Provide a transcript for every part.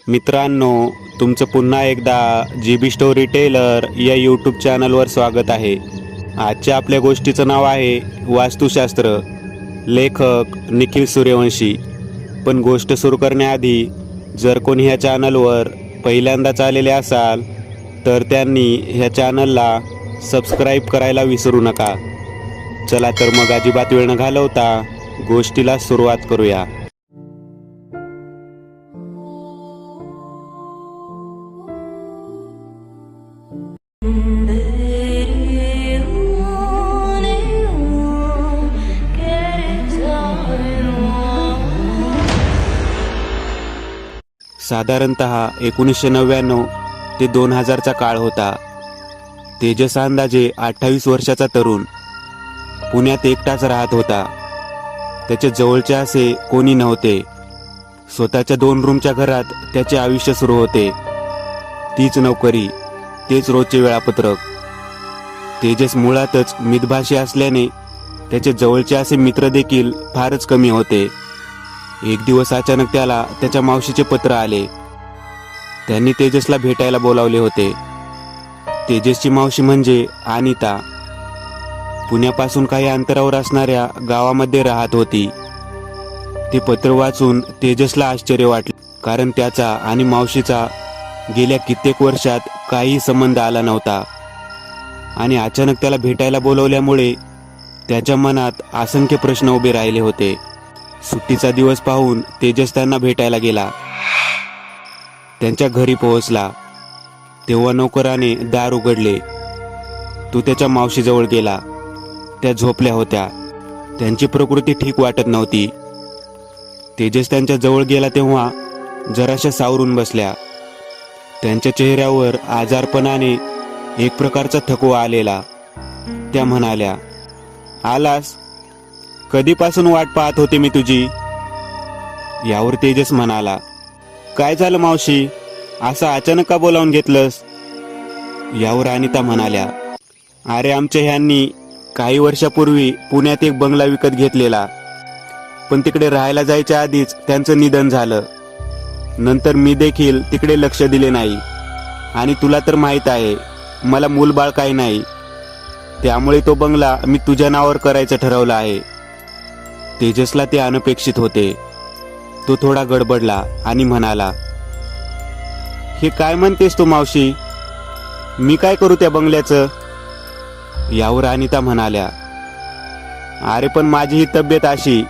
मित्रांनो, तुमचं पुन्हा एकदा GB स्टोरी टेलर या यूट्यूब चॅनलवर स्वागत आहे. आजच्या आपल्या गोष्टीचं नाव आहे वास्तुशास्त्र. लेखक निखिल सूर्यवंशी. पण गोष्ट सुरू करण्याआधी जर कोणी ह्या चॅनलवर पहिल्यांदाच आलेले असाल तर त्यांनी ह्या चॅनलला सबस्क्राईब करायला विसरू नका. चला तर मग अजिबात वेळ न घालवता गोष्टीला सुरुवात करूया. साधारणतः 1999 ते 2000चा काळ होता. तेजस अंदाजे 28 वर्षाचा तरुण पुण्यात एकटाच राहत होता. त्याच्या जवळचे असे कोणी नव्हते. स्वतःच्या 2 रूमच्या घरात त्याचे आयुष्य सुरू होते. तीच नोकरी, तेच रोजचे वेळापत्रक. तेजस मुळातच मितभाषी असल्याने त्याचे जवळचे असे मित्र देखील फारच कमी होते. एक दिवस अचानक त्याला त्याच्या मावशीचे पत्र आले. त्यांनी तेजसला भेटायला बोलावले होते. तेजसची मावशी म्हणजे अनिता पुण्यापासून काही अंतरावर असणाऱ्या गावामध्ये राहत होती. ते पत्र वाचून तेजसला आश्चर्य वाटले, कारण त्याचा आणि मावशीचा गेल्या कित्येक वर्षात काही संबंध आला नव्हता. आणि अचानक त्याला भेटायला बोलवल्यामुळे त्याच्या मनात असंख्य प्रश्न उभे राहिले होते. सुट्टीचा दिवस पाहून तेजस त्यांना भेटायला गेला. त्यांच्या घरी पोहोचला तेव्हा नोकराने दार उघडले. तो त्याच्या मावशीजवळ गेला. त्या झोपल्या होत्या. त्यांची प्रकृती ठीक वाटत नव्हती. तेजस त्यांच्या जवळ गेला तेव्हा जराशा सावरून बसल्या. त्यांच्या चेहऱ्यावर आजारपणाने एक प्रकारचा थकवा आलेला. त्या म्हणाल्या, आलास? कधीपासून वाट पाहत होते मी तुझी. यावर तेजस म्हणाला, काय झालं मावशी, असं अचानक का बोलावून घेतलंस? यावर अनिता म्हणाल्या, अरे आमच्या ह्यांनी काही वर्षापूर्वी पुण्यात एक बंगला विकत घेतलेला, पण तिकडे राहायला जायच्या आधीच त्यांचं निधन झालं. नंतर मी देखील तिकडे लक्ष दिले नाही. आणि तुला तर माहीत आहे मला मूलबाळ काही नाही. त्यामुळे तो बंगला मी तुझ्या नावावर करायचं ठरवलं आहे. तेजसला ते अनपेक्षित होते. तो थोडा गडबडला आणि म्हणाला, हे काय म्हणतेस तू मावशी, मी काय करू त्या बंगल्याचं? यावर अनिता म्हणाल्या, अरे पण माझी ही तब्येत अशी,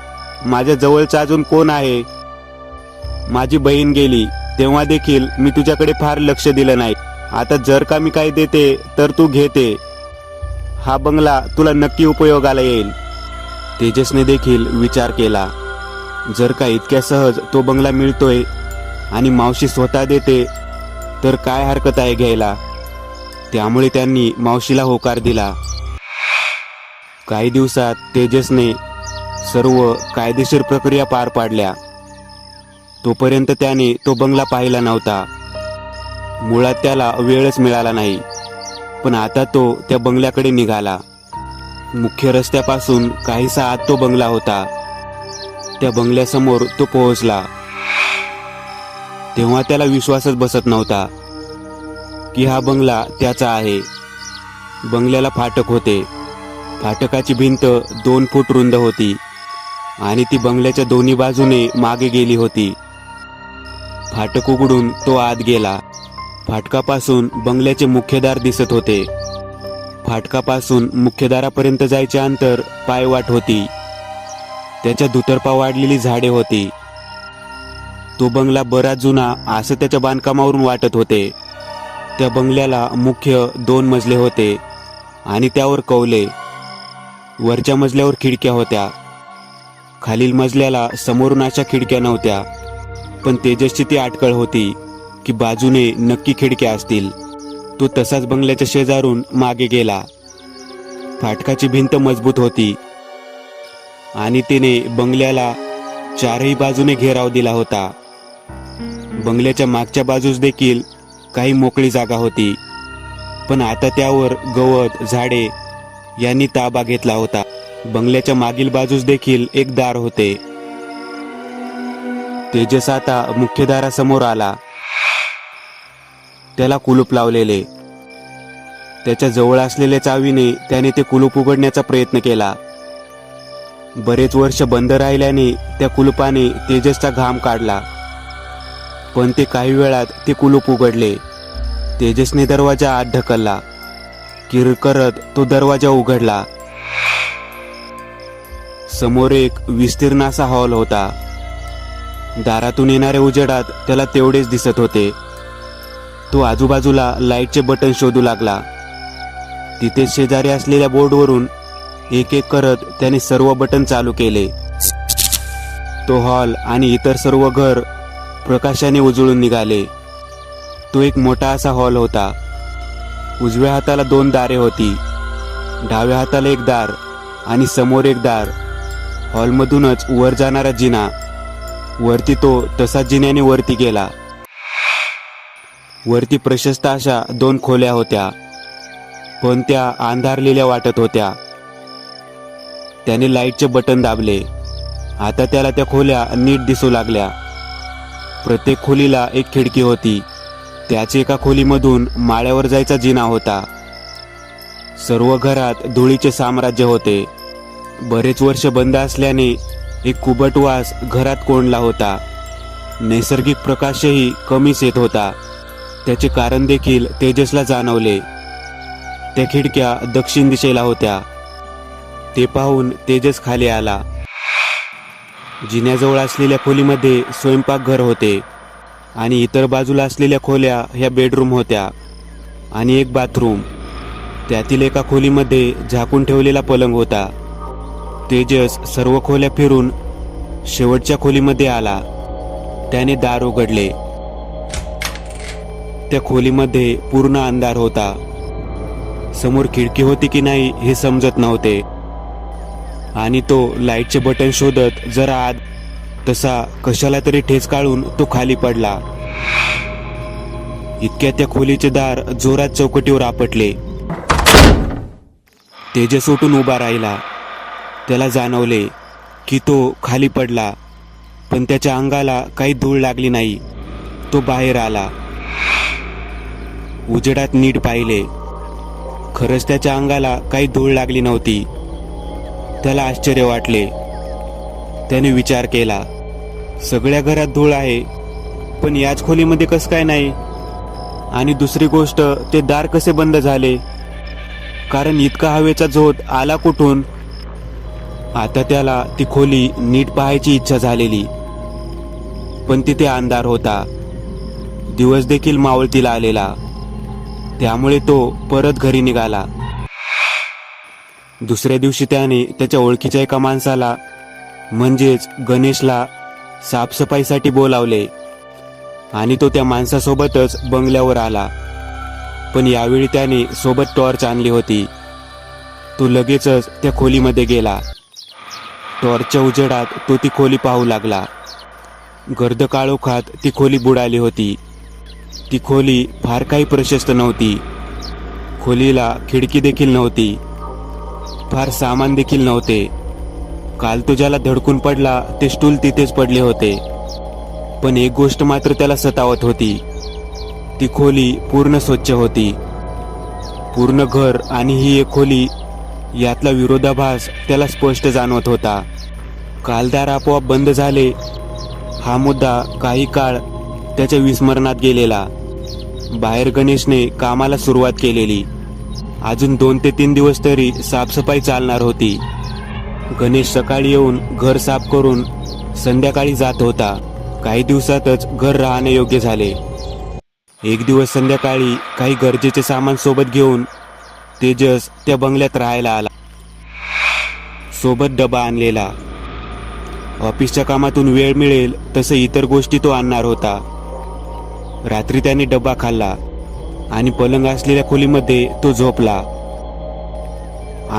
माझ्या जवळचं अजून कोण आहे? माझी बहीण गेली तेव्हा देखील मी तुझ्याकडे फार लक्ष दिलं नाही. आता जर का मी काही देते तर तू घेते. हा बंगला तुला नक्की उपयोगाला येईल. तेजसने देखील विचार केला, जर का इतक्या सहज तो बंगला मिळतोय आणि मावशी स्वतः देते तर काय हरकत आहे घ्यायला. त्यामुळे त्यांनी मावशीला होकार दिला. काही दिवसात तेजसने सर्व कायदेशीर प्रक्रिया पार पाडल्या. तोपर्यंत त्याने तो बंगला पाहिला नव्हता. मुळात त्याला वेळच मिळाला नाही. पण आता तो त्या बंगल्याकडे निघाला. मुख्य रस्त्यापासून काहीसा आत तो बंगला होता. त्या बंगल्यासमोर तो पोहोचला तेव्हा त्याला विश्वासच बसत नव्हता की हा बंगला त्याचा आहे. बंगल्याला फाटक होते. फाटकाची भिंत 2 फूट रुंद होती आणि ती बंगल्याच्या दोन्ही बाजूने मागे गेली होती. फाटक उघडून तो आत गेला. फाटकापासून बंगल्याचे मुख्य दार दिसत होते. फाटकापासून मुख्य दारापर्यंत जायचे अंतर पायवाट होती. त्याच्या दुतर्फा वाढलेली झाडे होती. तो बंगला बराच जुना असं त्याच्या बांधकामावरून वाटत होते. त्या बंगल्याला मुख्य 2 मजले होते आणि त्यावर कौले. वरच्या मजल्यावर खिडक्या होत्या. खालील मजल्याला समोरून अशा खिडक्या नव्हत्या. पण तेजसची ती अटकळ होती की बाजूने नक्की खिडक्या असतील. तो तसाच बंगल्याच्या शेजारून मागे गेला. फाटकाची भिंत मजबूत होती आणि तिने बंगल्याला 4ही बाजूने घेराव दिला होता. बंगल्याच्या मागच्या बाजूस देखील काही मोकळी जागा होती, पण आता त्यावर गवत झाडे यांनी ताबा घेतला होता. बंगल्याच्या मागील बाजूस देखील एक दार होते. तेजस आता मुख्य दारासमोर आला. त्याला कुलूप लावलेले. त्याच्या जवळ असलेल्या चावीने त्याने ते कुलूप उघडण्याचा प्रयत्न केला. बरेच वर्ष बंद राहिल्याने त्या कुलूपाने तेजसचा घाम काढला, पण ते काही वेळात ते कुलूप उघडले. तेजसने दरवाजा आत ढकलला. किर करत तो दरवाजा उघडला. समोर एक विस्तीर्ण असा हॉल होता. दारातून येणाऱ्या उजेडात त्याला तेवढेच दिसत होते. तो आजूबाजूला लाईटचे बटन शोधू लागला. तिथेच शेजारी असलेल्या बोर्डवरून एक एक करत त्याने सर्व बटन चालू केले. तो हॉल आणि इतर सर्व घर प्रकाशाने उजळून निघाले. तो एक मोठा असा हॉल होता. उजव्या हाताला 2 दारे होती, डाव्या हाताला एक दार आणि समोर एक दार. हॉलमधूनच वर जाणारा जिना. वरती तो तसाच जिन्याने वरती गेला. वरती प्रशस्त अशा 2 खोल्या होत्या, पण त्या अंधारलेल्या वाटत होत्या. त्याने लाईटचे बटन दाबले. आता त्याला त्या खोल्या नीट दिसू लागल्या. प्रत्येक खोलीला एक खिडकी होती. त्याच एका खोलीमधून माळ्यावर जायचा जिना होता. सर्व घरात धुळीचे साम्राज्य होते. बरेच वर्ष बंद असल्याने एक कुबट वास घरात कोंडला होता. नैसर्गिक प्रकाशही कमीच येत होता. त्याचे कारण देखील तेजसला जाणवले. त्या खिडक्या दक्षिण दिशेला होत्या. ते पाहून तेजस खाली आला. जिन्याजवळ असलेल्या खोलीमध्ये स्वयंपाकघर होते आणि इतर बाजूला असलेल्या खोल्या ह्या बेडरूम होत्या आणि एक बाथरूम. त्यातील एका खोलीमध्ये झाकून ठेवलेला पलंग होता. तेजस सर्व खोल्या फिरून शेवटच्या खोलीमध्ये आला. त्याने दार उघडले. त्या खोलीमध्ये पूर्ण अंधार होता. समोर खिडकी होती की नाही हे समजत नव्हते आणि तो लाईटचे बटन शोधत जरा आत तसा कशाला तरी ठेच काढून तो खाली पडला. इतक्यात त्या खोलीचे दार जोरात चौकटीवर आपटले. तेजस उठून उभा राहिला. त्याला जाणवले की तो खाली पडला, पण त्याच्या अंगाला काही धूळ लागली नाही. तो बाहेर आला. उजेडात नीट पाहिले. खरंच त्याच्या अंगाला काही धूळ लागली नव्हती. त्याला आश्चर्य वाटले. त्याने विचार केला, सगळ्या घरात धूळ आहे, पण याच खोलीमध्ये कसं काय नाही? आणि दुसरी गोष्ट, ते दार कसे बंद झाले? कारण इतका हवेचा झोत आला कुठून? आता त्याला ती खोली नीट पाहायची इच्छा झालेली, पण तिथे अंधार होता. दिवस देखील मावळतीला आलेला. त्यामुळे तो परत घरी निघाला. दुसऱ्या दिवशी त्याने त्याच्या ओळखीच्या एका माणसाला म्हणजेच गणेशला साफसफाईसाठी बोलावले आणि तो त्या माणसासोबतच बंगल्यावर आला. पण यावेळी त्याने सोबत टॉर्च आणली होती. तो लगेचच त्या खोलीमध्ये गेला. टॉर्चच्या उजेडात तो ती खोली पाहू लागला. गर्द काळोखात ती खोली बुडाली होती. ती खोली फार काही प्रशस्त नव्हती. खोलीला खिडकी देखील नव्हती. फार सामान देखील नव्हते. काल तो ज्याला धडकून पडला ते स्टूल तिथेच पडले होते. पण एक गोष्ट मात्र त्याला सतावत होती. ती खोली पूर्ण स्वच्छ होती. पूर्ण घर आणि ही एक खोली यातला विरोधाभास त्याला स्पष्ट जाणवत होता. काल दार आपोआप बंद झाले हा मुद्दा काही काळ त्याच्या विस्मरणात गेलेला. बाहेर गणेशने कामाला सुरुवात केलेली. अजून 2 ते 3 दिवस तरी साफसफाई चालणार होती. गणेश सकाळी येऊन घर साफ करून संध्याकाळी जात होता. काही दिवसातच घर राहण्यायोग्य झाले. एक दिवस संध्याकाळी काही गरजेचे सामान सोबत घेऊन तेजस त्या बंगल्यात राहायला आला. सोबत डबा आणलेला. ऑफिसच्या कामातून वेळ मिळेल तसं इतर गोष्टी तो आणणार होता. रात्री त्याने डबा खाल्ला आणि पलंग असलेल्या खोलीमध्ये तो झोपला.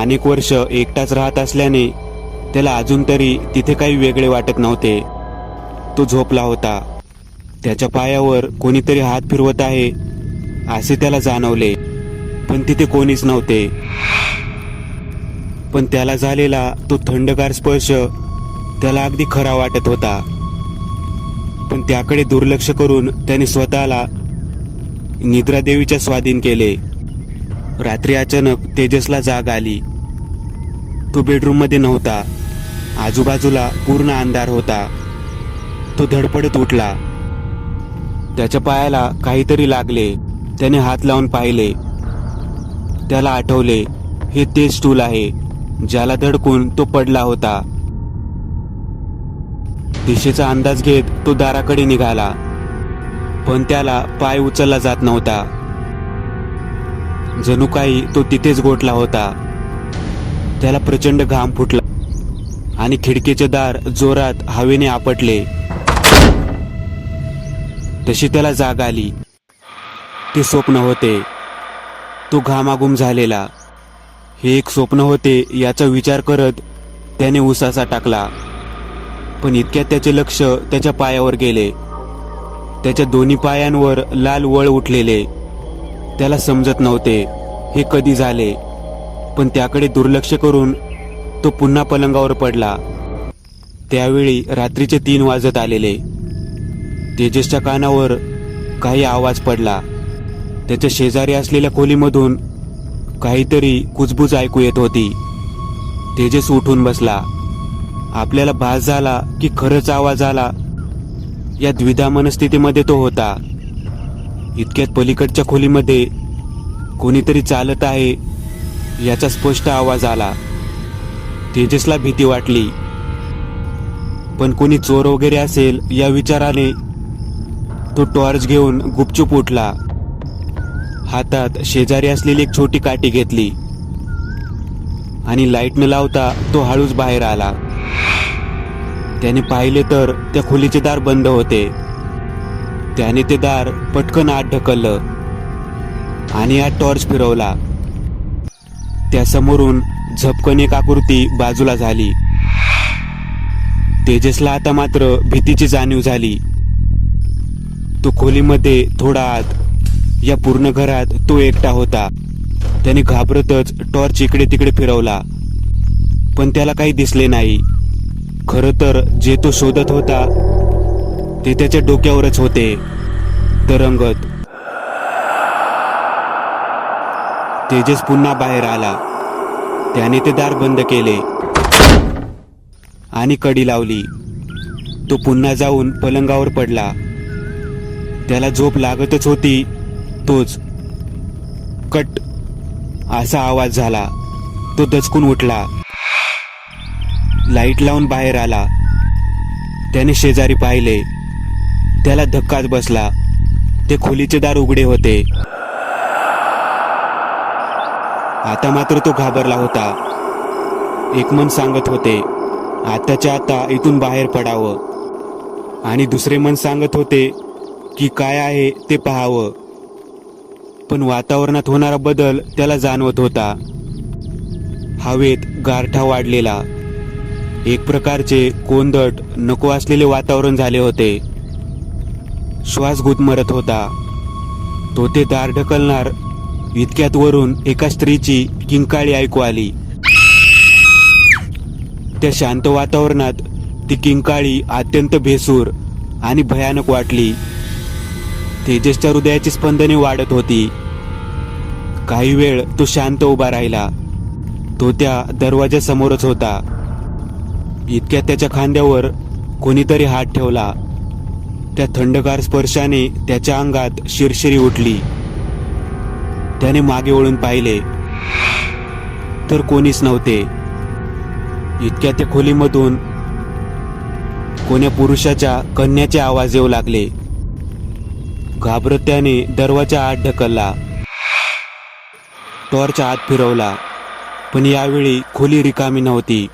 अनेक वर्ष एकटाच राहत असल्याने त्याला अजून तरी तिथे काही वेगळे वाटत नव्हते. तो झोपला होता. त्याच्या पायावर कोणीतरी हात फिरवत आहे असे त्याला जाणवले, पण तिथे कोणीच नव्हते. पण त्याला झालेला तो थंडगार स्पर्श त्याला अगदी खरा वाटत होता. पण त्याकडे दुर्लक्ष करून त्याने स्वतःला निद्रादेवीच्या स्वाधीन केले. रात्री अचानक तेजसला जाग आली. तो बेडरूममध्ये नव्हता. आजूबाजूला पूर्ण अंधार होता. तो धडपडत उठला. त्याच्या पायाला काहीतरी लागले. त्याने हात लावून पाहिले. त्याला आठवले, हे तेच स्टूल आहे ज्याला धडकून तो पडला होता. दिशेचा अंदाज घेत तो दाराकडे निघाला, पण त्याला पाय उचलला जात नव्हता. जणू काही तो तिथेच गोठला होता. त्याला प्रचंड घाम फुटला आणि खिडकीचे दार जोरात हवेने आपटले. तशी त्याला जाग आली. ते स्वप्न होते. तो घामाघूम झालेला. हे एक स्वप्न होते याचा विचार करत त्याने उसासा टाकला. पण इतक्यात त्याचे लक्ष त्याच्या पायावर गेले. त्याच्या दोन्ही पायांवर लाल वळ उठलेले. त्याला समजत नव्हते हे कधी झाले, पण त्याकडे दुर्लक्ष करून तो पुन्हा पलंगावर पडला. त्यावेळी रात्रीचे 3 वाजत आलेले. तेजसच्या कानावर काही आवाज पडला. त्याच्या शेजारी असलेल्या खोलीमधून काहीतरी कुजबुज ऐकू येत होती. तेजस उठून बसला. आपल्याला भास झाला की खरंच आवाज आला. या द्विधा मनस्थितीमध्ये तो होता. इतक्यात पलीकडच्या खोलीमध्ये कोणीतरी चालत आहे याचा स्पष्ट आवाज आला. तेजसला भीती वाटली, पण कोणी चोर वगैरे असेल या विचाराने तो टॉर्च घेऊन गुपचूप उठला. हातात शेजारी असलेली एक छोटी काठी घेतली आणि लाईट न लावता तो हळूच बाहेर आला. त्याने पाहिले तर त्या खोलीचे दार बंद होते. त्याने ते दार पटकन आत ढकललं आणि आत टॉर्च फिरवला. त्यासमोरून झपकन एक आकृती बाजूला झाली. तेजसला आता मात्र भीतीची जाणीव झाली. तो खोलीमध्ये थोडा आत, या पूर्ण घरात तो एकटा होता. त्याने घाबरतच टॉर्च इकडे तिकडे फिरवला, पण त्याला काही दिसले नाही. खरं तर जे तो शोधत होता ते त्याच्या डोक्यावरच होते, तरंगत. तेजस पुन्हा बाहेर आला. त्याने ते दार बंद केले आणि कडी लावली. तो पुन्हा जाऊन पलंगावर पडला. त्याला झोप लागतच होती. तोच कट असा आवाज झाला. तो दचकून उठला. लाईट लावून बाहेर आला. त्याने शेजारी पाहिले. त्याला धक्काच बसला. ते खोलीचे दार उघडे होते. आता मात्र तो घाबरला होता. एक मन सांगत होते, आताच्या आता इथून बाहेर पडावं, आणि दुसरे मन सांगत होते की काय आहे ते पाहावं. पण वातावरणात होणारा बदल त्याला जाणवत होता. हवेत गारठा वाढलेला. एक प्रकारचे कोंदट नको असलेले वातावरण झाले होते. श्वास गुदमरत होता. तो ते दार ढकलणार इतक्यात वरून एका स्त्रीची किंकाळी ऐकू आली. त्या शांत वातावरणात ती किंकाळी अत्यंत भेसूर आणि भयानक वाटली. तेजसच्या हृदयाची स्पंदने वाढत होती. काही वेळ तो शांत उभा राहिला. तो त्या दरवाजासमोरच होता. इतक्यात त्याच्या खांद्यावर कोणीतरी हात ठेवला. त्या थंडगार स्पर्शाने त्याच्या अंगात शिरशिरी उठली. त्याने मागे वळून पाहिले तर कोणीच नव्हते. इतक्यात त्या खोलीमधून कोण्या पुरुषाच्या कन्याचे आवाज येऊ लागले. घाबरत त्याने दरवाजा आत ढकलला. टॉर्च आत फिरवला, पण यावेळी खोली रिकामी नव्हती.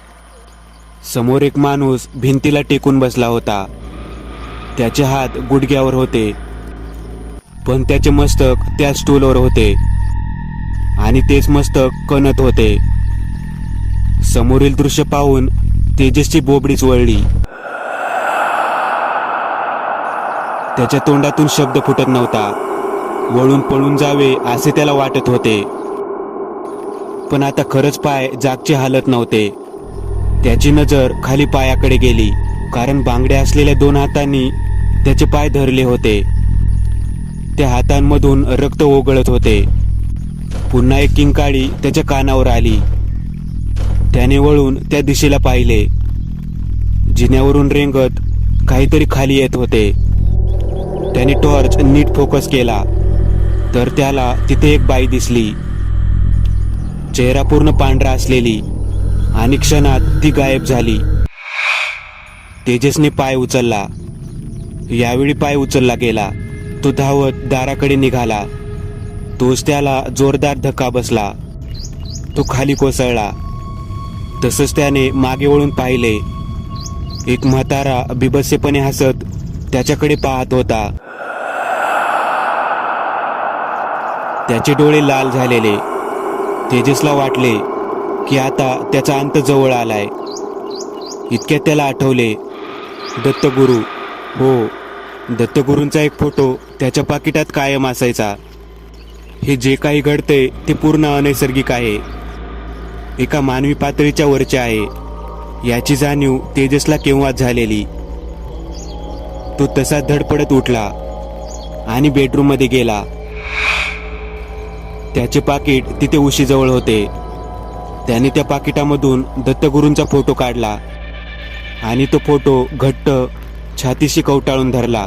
समोर एक माणूस भिंतीला टेकून बसला होता. त्याचे हात गुडघ्यावर होते, पण त्याचे मस्तक त्या स्टूलवर होते आणि तेच मस्तक कणत होते. समोरील दृश्य पाहून तेजसची बोबडीच वळली. त्याच्या तोंडातून शब्द फुटत नव्हता. वळून पळून जावे असे त्याला वाटत होते, पण आता खरंच पाय जागचे हालत नव्हते. त्याची नजर खाली पायाकडे गेली, कारण बांगड्या असलेल्या 2 हातांनी त्याचे पाय धरले होते. त्या हातांमधून रक्त ओघळत होते. पुन्हा एक किंकाळी त्याच्या कानावर आली. त्याने वळून त्या दिशेला पाहिले. जिन्यावरून रेंगत काहीतरी खाली येत होते. त्याने टॉर्च नीट फोकस केला तर त्याला तिथे एक बाई दिसली. चेहरा पूर्ण पांढरा असलेली आणि क्षणात ती गायब झाली. तेजसने पाय उचलला. यावेळी पाय उचलला गेला. तो धावत दाराकडे निघाला. तोच त्याला जोरदार धक्का बसला. तो खाली कोसळला. तसंच त्याने मागे वळून पाहिले. एक म्हातारा बिभत्सपणे हसत त्याच्याकडे पाहत होता. त्याचे डोळे लाल झालेले. तेजसला वाटले की आता त्याचा अंत जवळ आलाय. इतक्यात त्याला आठवले, दत्तगुरू. हो, दत्तगुरूंचा एक फोटो त्याच्या पाकिटात कायम असायचा. हे जे काही घडते ते पूर्ण अनैसर्गिक आहे, एका मानवी पातळीच्या वरचे आहे. याची जाणीव तेजसला केव्हाच झालेली. तो तसा धडपडत उठला आणि बेडरूममध्ये गेला. त्याचे पाकिट तिथे उशीजवळ होते. त्याने त्या पाकिटामधून दत्तगुरूंचा फोटो काढला आणि तो फोटो घट्ट छातीशी कवटाळून धरला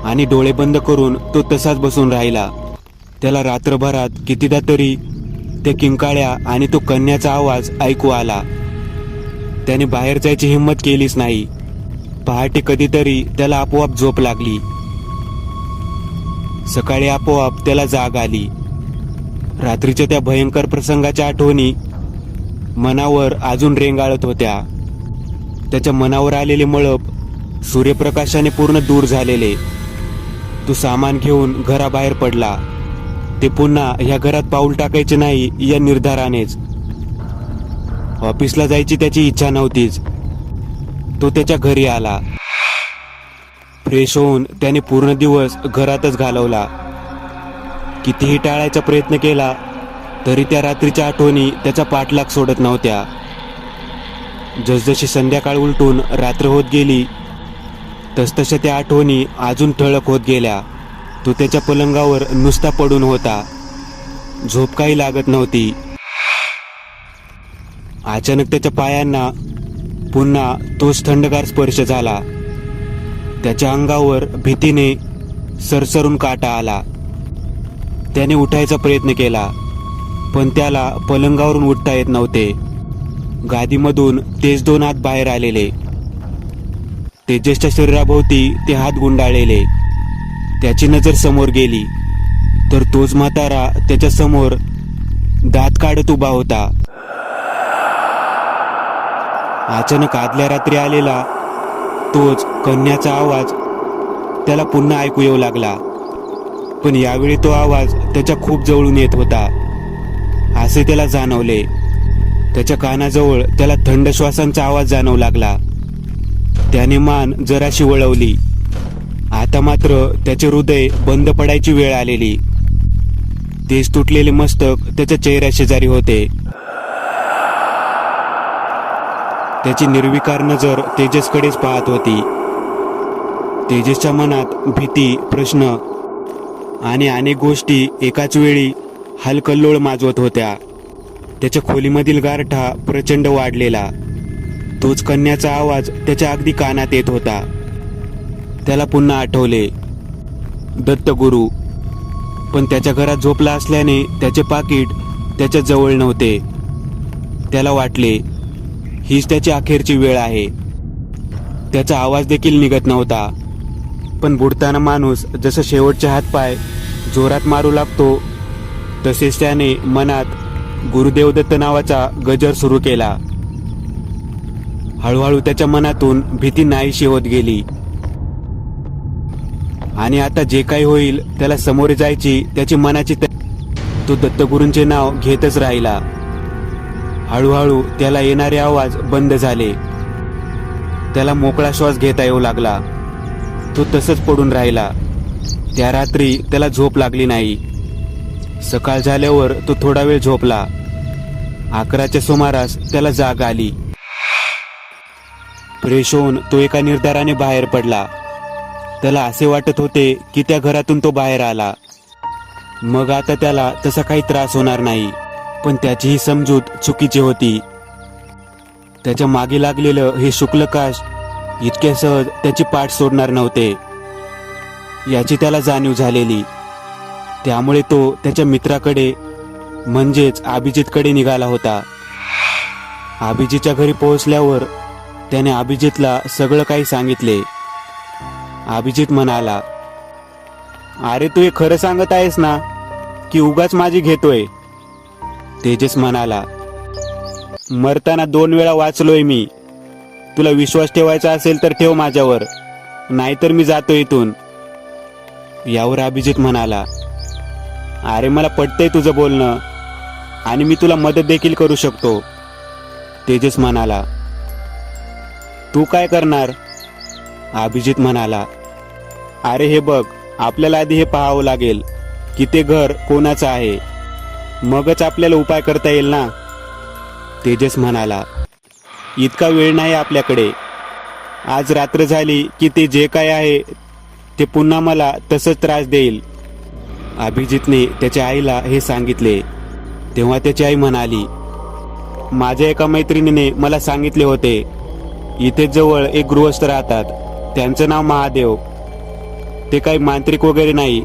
आणि डोळे बंद करून तो तसाच बसून राहिला. त्याला रात्रभरात कितीदा तरी त्या किंकाळ्या आणि तो कन्याचा आवाज ऐकू आला. त्याने बाहेर जायची हिंमत केलीच नाही. पहाटे कधीतरी त्याला आपोआप झोप लागली. सकाळी आपोआप त्याला जाग आली. रात्रीच्या त्या भयंकर प्रसंगाच्या आठवणी मनावर अजून रेंगाळत होत्या. त्याच्या मनावर आलेले मळप सूर्यप्रकाशाने पूर्ण दूर झालेले. तो सामान घेऊन घराबाहेर पडला. ते पुन्हा ह्या घरात पाऊल टाकायचे नाही या निर्धारानेच. ऑफिसला जायची त्याची इच्छा नव्हतीच. तो त्याच्या घरी आला. फ्रेश होऊन त्याने पूर्ण दिवस घरातच घालवला. कितीही टाळायचा प्रयत्न केला तरी त्या रात्रीच्या आठवणी त्याचा पाठलाग सोडत नव्हत्या. जसजशी संध्याकाळ उलटून रात्र होत गेली तसतशा त्या आठवणी अजून ठळक होत गेल्या. तो त्याच्या पलंगावर नुसता पडून होता. झोप काही लागत नव्हती. अचानक त्याच्या पायांना पुन्हा तोच थंडगार स्पर्श झाला. त्याच्या अंगावर भीतीने सरसरून काटा आला. त्याने उठायचा प्रयत्न केला पण त्याला पलंगावरून उठता येत नव्हते. गादीमधून तेच दोन हात बाहेर आलेले. तेजसच्या शरीराभोवती ते हात गुंडाळलेले. त्याची नजर समोर गेली तर तोच म्हातारा त्याच्या समोर दात काढत उभा होता. अचानक आदल्या रात्री आलेला तोच कन्याचा आवाज त्याला पुन्हा ऐकू येऊ लागला. पण यावेळी तो आवाज त्याच्या खूप जवळून येत होता असे त्याला जाणवले. त्याच्या कानाजवळ त्याला थंड श्वासांचा आवाज जाणवू लागला. त्याने मान जराशी वळवली. आता मात्र त्याचे हृदय बंद पडायची वेळ आलेली. तेच तुटलेले मस्तक त्याच्या चेहऱ्याशेजारी होते. त्याची निर्विकार नजर तेजसकडेच पाहत होती. तेजसच्या मनात भीती, प्रश्न आणि अनेक गोष्टी एकाच वेळी हलकल्लोळ माजवत होत्या. त्याच्या खोलीमधील गारठा प्रचंड वाढलेला. तोच कन्याचा आवाज त्याच्या अगदी कानात येत होता. त्याला पुन्हा आठवले, दत्तगुरू. पण त्याच्या घरात झोपला असल्याने त्याचे पाकीट त्याच्या जवळ नव्हते. त्याला वाटले हीच त्याची अखेरची वेळ आहे. त्याचा आवाज देखील निघत नव्हता. पण बुडताना माणूस जसं शेवटचे हातपाय जोरात मारू लागतो तसेच त्याने मनात गुरुदेव दत्त नावाचा गजर सुरू केला. हळूहळू त्याच्या मनातून भीती नाहीशी होत गेली आणि आता जे काही होईल त्याला सामोरे जायची त्याची मनाची तो दत्तगुरूंचे नाव घेतच राहिला. हळूहळू त्याला येणारे आवाज बंद झाले. त्याला मोकळा श्वास घेता येऊ लागला. तो तसंच पडून राहिला. त्या रात्री त्याला झोप लागली नाही. सकाळ झाल्यावर तो थोडा वेळ झोपला. 11च्या सुमारास त्याला जाग आली. फ्रेश होऊन तो एका निर्धाराने बाहेर पडला. त्याला असे वाटत होते की त्या घरातून तो बाहेर आला, मग आता त्याला तसा काही त्रास होणार नाही. पण त्याची ही समजूत चुकीची होती. त्याच्या मागे लागलेलं हे शुक्लकाश इतके सहज त्याची पाठ सोडणार नव्हते, याची त्याला जाणीव झालेली. त्यामुळे तो त्याच्या मित्राकडे म्हणजेच अभिजितकडे निघाला होता. अभिजितच्या घरी पोहोचल्यावर त्याने अभिजितला सगळं काही सांगितले. अभिजित म्हणाला, अरे तू हे खरं सांगत आहेस ना की उगाच माझी घेतोय? तेजस म्हणाला, मरताना 2 वेळा वाचलोय मी. तुला विश्वास ठेवायचा असेल तर ठेव माझ्यावर, नाहीतर मी जातो इथून. यावर अभिजित म्हणाला, अरे मला पटतंय तुझं बोलणं आणि मी तुला मदत देखील करू शकतो. तेजस म्हणाला, तू काय करणार? अभिजित म्हणाला, अरे हे बघ, आपल्याला आधी हे पाहावं लागेल की ते घर कोणाचं आहे, मगच आपल्याला उपाय करता येईल ना. तेजस म्हणाला, इतका वेळ नाही आपल्याकडे. आज रात्र झाली की ते जे काय आहे ते पुन्हा मला तसंच त्रास देईल. अभिजितने त्याच्या आईला हे सांगितले. तेव्हा त्याची आई म्हणाली, माझ्या एका मैत्रिणीने मला सांगितले होते, इथे जवळ एक गृहस्थ राहतात, त्यांचं नाव महादेव. ते काही मांत्रिक वगैरे नाही,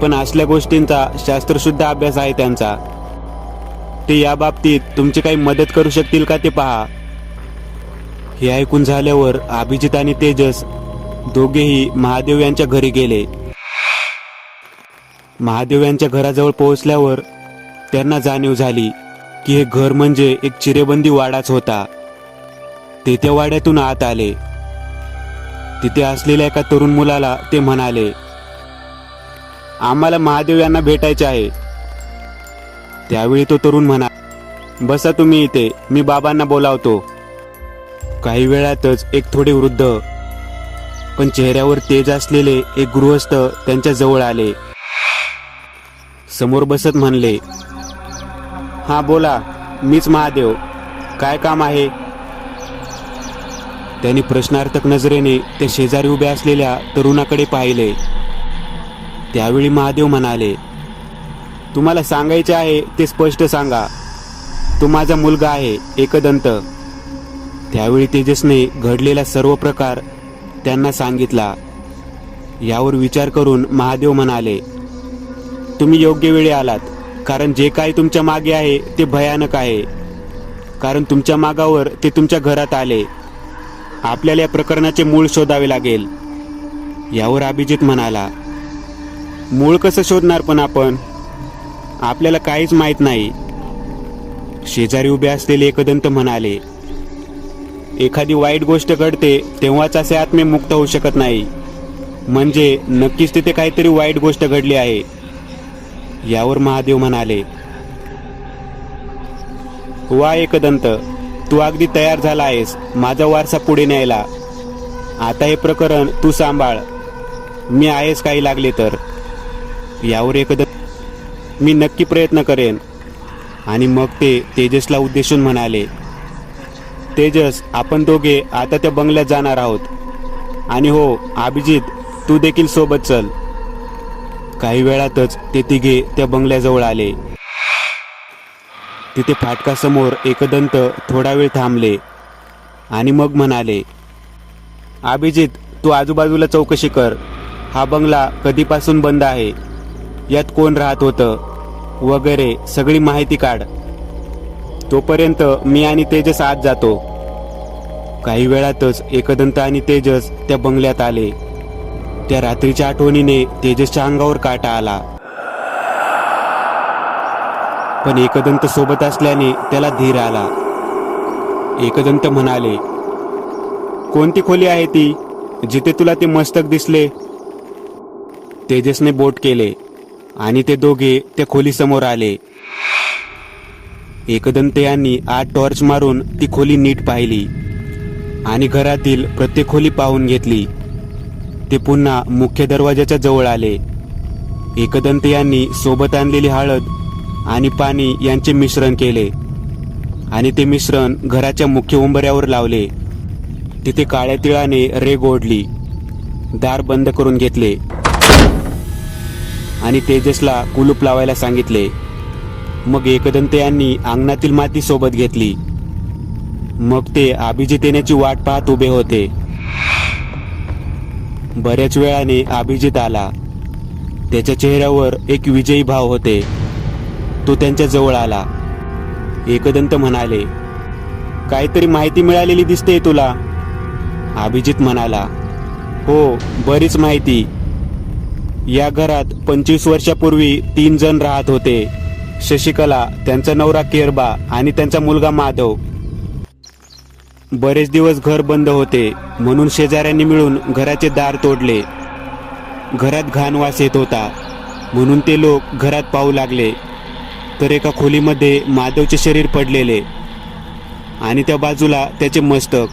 पण असल्या गोष्टींचा शास्त्रशुद्ध अभ्यास आहे त्यांचा. ते या बाबतीत तुमची काही मदत करू शकतील का ते पहा. हे ऐकून झाल्यावर अभिजित आणि तेजस दोघेही महादेव यांच्या घरी गेले. महादेव यांच्या घराजवळ पोहोचल्यावर त्यांना जाणीव झाली की हे घर म्हणजे एक चिरेबंदी वाडाच होता. ते त्या वाड्यातून आत आले. तिथे असलेल्या एका तरुण मुलाला ते म्हणाले, आम्हाला महादेव यांना भेटायचे आहे. त्यावेळी तो तरुण म्हणाला, बसा तुम्ही इथे, मी बाबांना बोलावतो. काही वेळातच एक थोडे वृद्ध पण चेहऱ्यावर तेज असलेले एक गृहस्थ त्यांच्या जवळ आले. समोर बसत म्हणले, हा बोला, मीच महादेव, काय काम आहे? त्यांनी प्रश्नार्थक नजरेने ते शेजारी उभे असलेल्या तरुणाकडे पाहिले. त्यावेळी महादेव म्हणाले, तुम्हाला सांगायचे आहे ते स्पष्ट सांगा. तो माझा मुलगा आहे एकदंत. त्यावेळी तेजसने घडलेला सर्व प्रकार त्यांना सांगितला. यावर विचार करून महादेव म्हणाले, तुम्ही योग्य वेळी आलात, कारण जे काही तुमच्या मागे आहे ते भयानक आहे. कारण तुमच्या मागावर ते तुमच्या घरात आले. आपल्याला या प्रकरणाचे मूळ शोधावे लागेल. यावर अभिजित म्हणाला, मूळ कसं शोधणार पण आपण? आपल्याला काहीच माहीत नाही. शेजारी उभे असलेले एकदंत म्हणाले, एखादी वाईट गोष्ट घडते तेव्हाच असे आत्मे मुक्त होऊ शकत नाही. म्हणजे नक्कीच तिथे काहीतरी वाईट गोष्ट घडली आहे. यावर महादेव म्हणाले, वा एकदंत, तू अगदी तयार झाला आहेस माझा वारसा पुढे न्यायला. आता हे प्रकरण तू सांभाळ, मी आहेस काही लागले तर. यावर एकदंत, मी नक्की प्रयत्न करेन. आणि मग ते तेजसला उद्देशून म्हणाले, तेजस, आपण दोघे आता त्या बंगल्यात जाणार आहोत. आणि हो अभिजित, तू देखील सोबत चल. काही वेळातच ते तिघे त्या बंगल्याजवळ आले. तिथे फाटकासमोर एकदंत थोडा वेळ थांबले आणि मग म्हणाले, अभिजित, तू आजूबाजूला चौकशी कर. हा बंगला कधीपासून बंद आहे, यात कोण राहत होतं वगैरे सगळी माहिती काढ. तोपर्यंत मी आणि तेजस आत जातो. काही वेळातच एकदंत आणि तेजस त्या बंगल्यात आले. त्या रात्रीच्या आठवणीने तेजसच्या अंगावर काटा आला. पण एकदंत सोबत असल्याने त्याला धीर आला. एकदंत म्हणाले, कोणती खोली आहे ती जिथे तुला ते मस्तक दिसले? तेजसने बोट केले आणि ते दोघे त्या खोलीसमोर आले. एकदंत यांनी आत टॉर्च मारून ती खोली नीट पाहिली आणि घरातील प्रत्येक खोली पाहून घेतली. ते पुन्हा मुख्य दरवाजाच्या जवळ आले. एकदंत यांनी सोबत आणलेली हळद आणि पाणी यांचे मिश्रण केले आणि ते मिश्रण घराच्या मुख्य उंबऱ्यावर लावले. तिथे काळ्या तिळाने रेघ ओढली दार बंद करून घेतले आणि तेजसला कुलूप लावायला सांगितले. मग एकदंत यांनी अंगणातील माती सोबत घेतली. मग ते अभिजित येण्याची वाट पाहत उभे होते. बऱ्याच वेळाने अभिजित आला. त्याच्या चेहऱ्यावर एक विजयी भाव होते. तो त्यांच्या जवळ आला. एकदंत म्हणाले, काहीतरी माहिती मिळालेली दिसते तुला. अभिजित म्हणाला, हो, बरीच माहिती. या घरात 25 वर्षापूर्वी 3 जण राहत होते. शशिकला, त्यांचा नवरा केरबा आणि त्यांचा मुलगा माधव. बरेच दिवस घर बंद होते म्हणून शेजाऱ्यांनी मिळून घराचे दार तोडले. घरात घाण वास येत होता म्हणून ते लोक घरात पाहू लागले तर एका खोलीमध्ये माधवचे शरीर पडलेले आणि त्या बाजूला त्याचे मस्तक.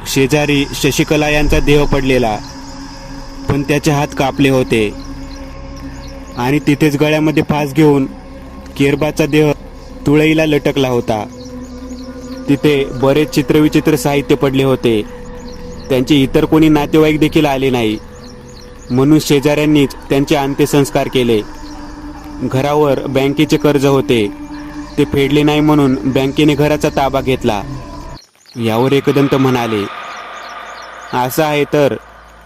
शेजारी शशिकला यांचा देह पडलेला, पण त्याचे हात कापले होते आणि तिथेच गळ्यामध्ये फास घेऊन केरबाचा देह तुळईला लटकला होता. तिथे बरेच चित्रविचित्र साहित्य पडले होते. त्यांचे इतर कोणी नातेवाईक देखील आले नाही म्हणून शेजाऱ्यांनीच त्यांचे अंत्यसंस्कार केले. घरावर बँकेचे कर्ज होते, ते फेडले नाही म्हणून बँकेने घराचा ताबा घेतला. यावर एकदंत म्हणाले, असं आहे तर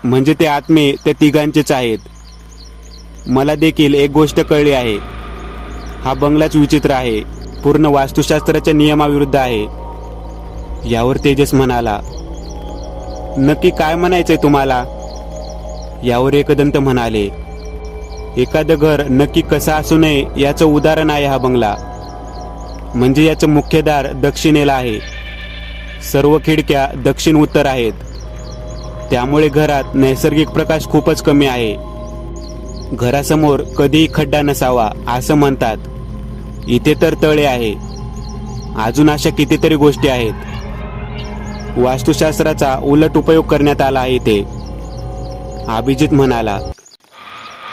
म्हणजे ते आत्मे त्या तिघांचेच आहेत. मला देखील एक गोष्ट कळली आहे. हा बंगलाच विचित्र आहे, पूर्ण वास्तुशास्त्राच्या नियमाविरुद्ध आहे. यावर तेजस म्हणाला, नक्की काय म्हणायचंय तुम्हाला? यावर एकदंत म्हणाले, एखादं घर नक्की कसं असू नये याचं उदाहरण आहे हा बंगला. म्हणजे याचं मुख्य दार दक्षिणेला आहे. सर्व खिडक्या दक्षिण उत्तर आहेत. त्यामुळे घरात नैसर्गिक प्रकाश खूपच कमी आहे. घरासमोर कधीही खड्डा नसावा असं म्हणतात. इथे तर तळे आहे. अजून अशा कितीतरी गोष्टी आहेत. वास्तुशास्त्राचा उलट उपयोग करण्यात आला आहे इथे. अभिजित म्हणाला,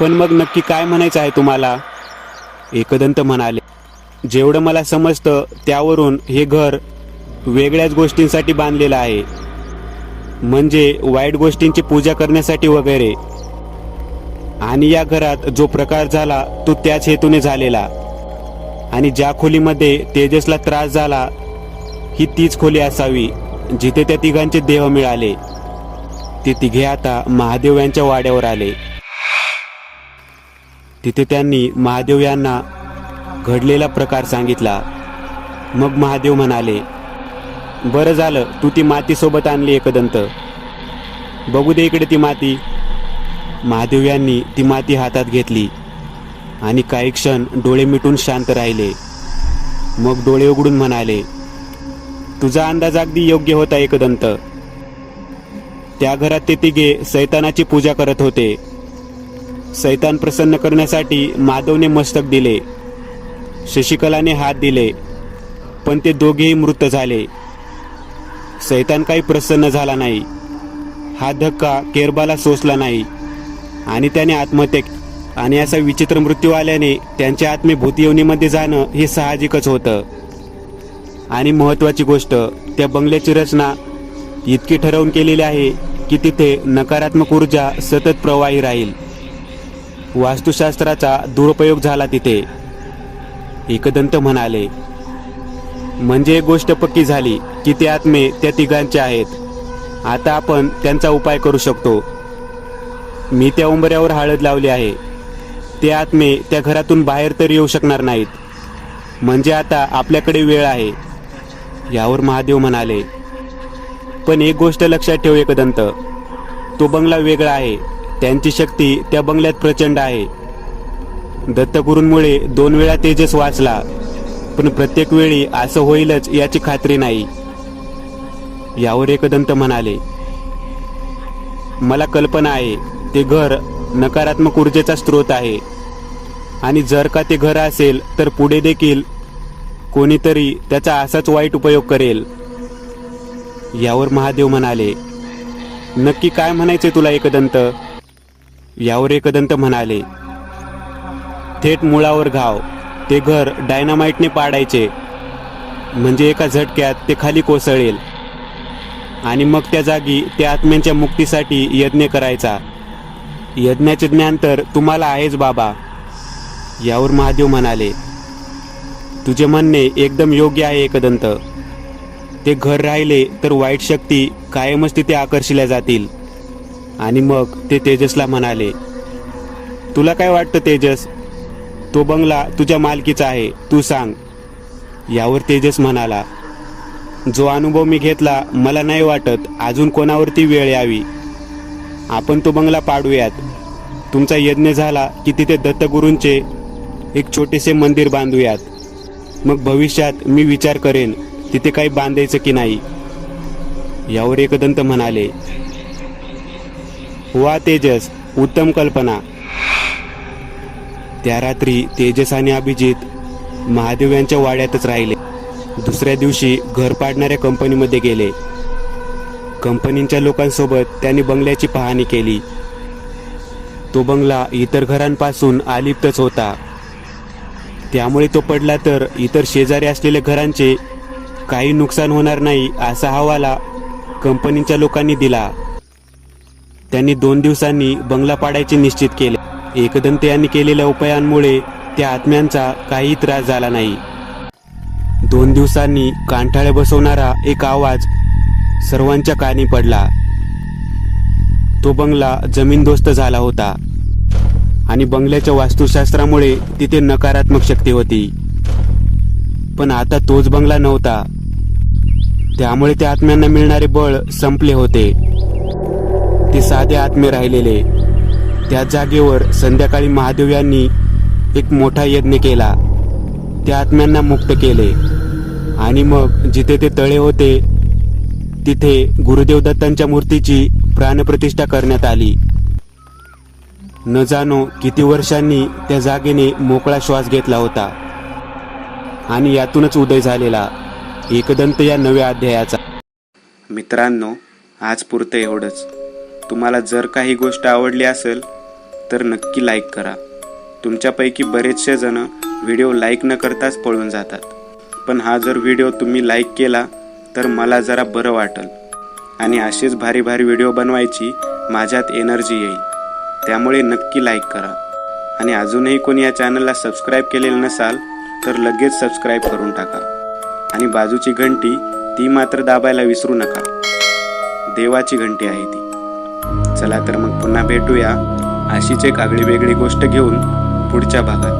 पण मग नक्की काय म्हणायचं आहे तुम्हाला? एकदंत म्हणाले, जेवढं मला समजतं त्यावरून हे घर वेगळ्याच गोष्टींसाठी बांधलेलं आहे. म्हणजे वाईट गोष्टींची पूजा करण्यासाठी वगैरे. आणि या घरात जो प्रकार झाला तो त्याच हेतूने झालेला. आणि ज्या खोलीमध्ये तेजसला त्रास झाला ही तीच खोली असावी जिथे त्या तिघांचे देह मिळाले. ते तिघे आता महादेव यांच्या वाड्यावर आले. तिथे त्यांनी महादेव यांना घडलेला प्रकार सांगितला. मग महादेव म्हणाले, बरं झालं तू ती माती सोबत आणली एकदंत. बघू दे इकडे ती माती. महादेव यांनी ती माती हातात घेतली आणि काही क्षण डोळे मिटून शांत राहिले. मग डोळे उघडून म्हणाले, तुझा अंदाज अगदी योग्य होता एकदंत. त्या घरात ते तिघे सैतानाची पूजा करत होते. सैतान प्रसन्न करण्यासाठी माधवने मस्तक दिले, शशिकलाने हात दिले, पण ते दोघेही मृत झाले. सैतान काही प्रसन्न झाला नाही. हा धक्का केरबाला सोसला नाही आणि त्याने आत्महत्या केली. आणि असा विचित्र मृत्यू आल्याने त्यांचे आत्मे भूतयोनीमध्ये जाणं हे साहजिकच होतं. आणि महत्त्वाची गोष्ट, त्या बंगल्याची रचना इतकी ठरवून केलेली आहे की तिथे नकारात्मक ऊर्जा सतत प्रवाही राहील. वास्तुशास्त्राचा दुरुपयोग झाला तिथे. एकदंत म्हणाले, म्हणजे एक गोष्ट पक्की झाली की ते आत्मे त्या तिघांचे आहेत. आता आपण त्यांचा उपाय करू शकतो. मी त्या उंबऱ्यावर हळद लावली आहे. ते आत्मे त्या घरातून बाहेर तर येऊ शकणार नाहीत. म्हणजे आता आपल्याकडे वेळ आहे. यावर महादेव म्हणाले, पण एक गोष्ट लक्षात ठेव एकदंत, तो बंगला वेगळा आहे. त्यांची शक्ती त्या बंगल्यात प्रचंड आहे. दत्तगुरूंमुळे 2 वेळा तेजस वाचला, पण प्रत्येक वेळी असं होईलच याची खात्री नाही. यावर एकदंत म्हणाले, मला कल्पना आहे ते घर नकारात्मक ऊर्जेचा स्रोत आहे. आणि जर का ते घर असेल तर पुढे देखील कोणीतरी त्याचा असाच वाईट उपयोग करेल. यावर महादेव म्हणाले, नक्की काय म्हणायचे तुला एकदंत? यावर एकदंत म्हणाले, थेट मुळावर घाव. ते घर डायनामाइटने पाडायचे, म्हणजे एका झटक्यात ते खाली कोसळेल. आणि मग त्या जागी त्या आत्म्यांच्या मुक्तीसाठी यज्ञ करायचा. यज्ञाचे ज्ञान तर तुम्हाला आहेच बाबा. यावर महादेव म्हणाले, तुझे म्हणणे एकदम योग्य आहे एकदंत. ते घर राहिले तर वाईट शक्ती कायमच तिथे आकर्षिल्या जातील. आणि मग ते तेजसला म्हणाले, तुला काय वाटतं तेजस? तो बंगला तुझ्या मालकीचा आहे, तू सांग. यावर तेजस म्हणाला, जो अनुभव मी घेतला मला नाही वाटत अजून कोणावरती वेळ यावी. आपण तो बंगला पाडूयात. तुमचा यज्ञ झाला की तिथे दत्तगुरूंचे एक छोटेसे मंदिर बांधूयात. मग भविष्यात मी विचार करेन तिथे काही बांधायचं की नाही. यावर एकदंत म्हणाले, वा तेजस, उत्तम कल्पना. त्या रात्री तेजस आणि अभिजित महादेव यांच्या वाड्यातच राहिले. दुसऱ्या दिवशी घर पाडणाऱ्या कंपनीमध्ये गेले. कंपनीच्या लोकांसोबत त्यांनी बंगल्याची पाहणी केली. तो बंगला इतर घरांपासून अलिप्तच होता. त्यामुळे तो पडला तर इतर शेजारी असलेल्या घरांचे काही नुकसान होणार नाही असा हवाला कंपनीच्या लोकांनी दिला. त्यांनी 2 दिवसांनी बंगला पाडायचे निश्चित केले. एकदंत यांनी केलेल्या उपायांमुळे त्या आत्म्यांचा काही त्रास झाला नाही. 2 दिवसांनी कांठाळे बसवणारा एक आवाज सर्वांच्या कानी पडला. तो बंगला जमीनदोस्त झाला होता आणि बंगल्याच्या वास्तुशास्त्रामुळे तिथे नकारात्मक शक्ती होती. पण आता तोच बंगला नव्हता. त्यामुळे त्या आत्म्यांना मिळणारे बळ संपले होते. ते साधे आत्मे राहिलेले. त्या जागेवर संध्याकाळी महादेव यांनी एक मोठा यज्ञ केला. त्या आत्म्यांना मुक्त केले आणि मग जिथे ते तळे होते तिथे गुरुदेव दत्तांच्या मूर्तीची प्राणप्रतिष्ठा करण्यात आली. न जाणो किती वर्षांनी त्या जागेने मोकळा श्वास घेतला होता आणि यातूनच उदय झालेला एकदंत या नव्या अध्यायाचा. मित्रांनो, आज पुरतं एवढंच. तुम्हाला जर काही गोष्ट आवडली असेल तर नक्की लाईक करा. तुमच्यापैकी बरेचसे जण व्हिडिओ लाईक न करताच पळून जातात. पण हा जर व्हिडिओ तुम्ही लाईक केला तर मला जरा बरं वाटेल आणि असेच भारी भारी व्हिडिओ बनवायची माझ्यात एनर्जी येईल. त्यामुळे नक्की लाईक करा. आणि अजूनही कोणी या चॅनलला सबस्क्राईब केलेलं नसाल तर लगेच सबस्क्राईब करून टाका. आणि बाजूची घंटी ती मात्र दाबायला विसरू नका. देवाची घंटी आहे ती. चला तर मग पुन्हा भेटूया अशीच एक आगळी वेगळी गोष्ट घेऊन पुढच्या भागात.